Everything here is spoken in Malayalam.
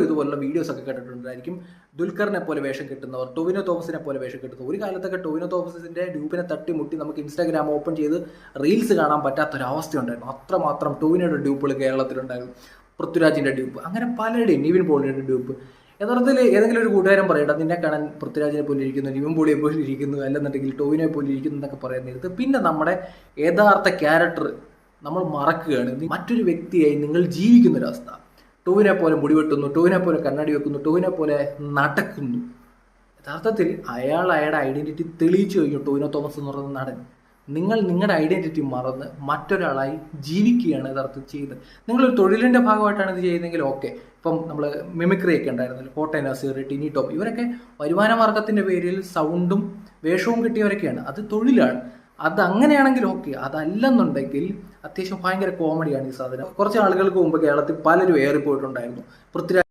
ഇതുപോലുള്ള വീഡിയോസ് ഒക്കെ കേട്ടിട്ടുണ്ടായിരിക്കും. ദുൽഖറിനെ പോലെ വേഷം കിട്ടുന്നവർ, ടൊവിനോ തോമസിനെ പോലെ വേഷം കിട്ടുന്നവർ. ഒരു കാലത്തൊക്കെ ടൊവിനോ തോമസിന്റെ ഡ്യൂപ്പിനെ തട്ടിമുട്ടി നമുക്ക് ഇൻസ്റ്റാഗ്രാം ഓപ്പൺ ചെയ്ത് റീൽസ് കാണാൻ പറ്റാത്തൊരവസ്ഥയുണ്ടായിരുന്നു. അത്രമാത്രം ടൊവിനോയുടെ ഡ്യൂപ്പുകൾ കേരളത്തിലുണ്ടായിരുന്നു. പൃഥ്വിരാജിന്റെ ഡ്യൂപ്പ്, അങ്ങനെ പലരുടെയും, നിവിൻ പോളിയുടെ ഡ്യൂപ്പ്. യഥാർത്ഥത്തിൽ ഏതെങ്കിലും ഒരു കൂട്ടുകാരൻ പറയട്ടെ, നിന്നെ കാണാൻ പൃഥ്വിരാജിനെ പോലെ ഇരിക്കുന്നു, നിവിൻ പോളിയെ പോലെ ഇരിക്കുന്നു, അല്ലെന്നുണ്ടെങ്കിൽ ടൊവിനോയെ പോലെ ഇരിക്കുന്നു എന്നൊക്കെ പറയുന്നത്. പിന്നെ നമ്മുടെ യഥാർത്ഥ ക്യാരക്ടർ നമ്മൾ മറക്കുകയാണ്. മറ്റൊരു വ്യക്തിയായി നിങ്ങൾ ജീവിക്കുന്നൊരവസ്ഥ. ടൊവിനെ പോലെ മുടി വെട്ടുന്നു, ടൊവിനെ പോലെ കണ്ണാടി വെക്കുന്നു, ടൊവിനെ പോലെ നടക്കുന്നു. യഥാർത്ഥത്തിൽ അയാളുടെ ഐഡന്റിറ്റി തെളിയിച്ചു കഴിഞ്ഞു. ടൊവിനോ തോമസ് എന്ന് പറയുന്ന നടൻ, നിങ്ങൾ നിങ്ങളുടെ ഐഡന്റിറ്റി മറന്ന് മറ്റൊരാളായി ജീവിക്കുകയാണ് യഥാർത്ഥത്തിൽ ചെയ്യുന്നത്. നിങ്ങളൊരു തൊഴിലിൻ്റെ ഭാഗമായിട്ടാണ് ഇത് ചെയ്യുന്നതെങ്കിൽ ഓക്കെ. ഇപ്പം നമ്മൾ മിമിക്രി ഒക്കെ ഉണ്ടായിരുന്നല്ലോ, കോട്ടയം നസീർ, ടിനി ടോപ്പ്, ഇവരൊക്കെ വരുമാന മാർഗത്തിൻ്റെ പേരിൽ സൗണ്ടും വേഷവും കിട്ടിയവരൊക്കെയാണ്. അത് തൊഴിലാണ്. അതങ്ങനെയാണെങ്കിൽ ഓക്കെ. അതല്ലെന്നുണ്ടെങ്കിൽ അത്യാവശ്യം ഭയങ്കര കോമഡിയാണ് ഈ സാധനം. കുറച്ച് ആളുകൾക്ക് മുമ്പ് കേരളത്തിൽ പലരും ഏറിപ്പോയിട്ടുണ്ടായിരുന്നു. പൃഥ്വിരാജ്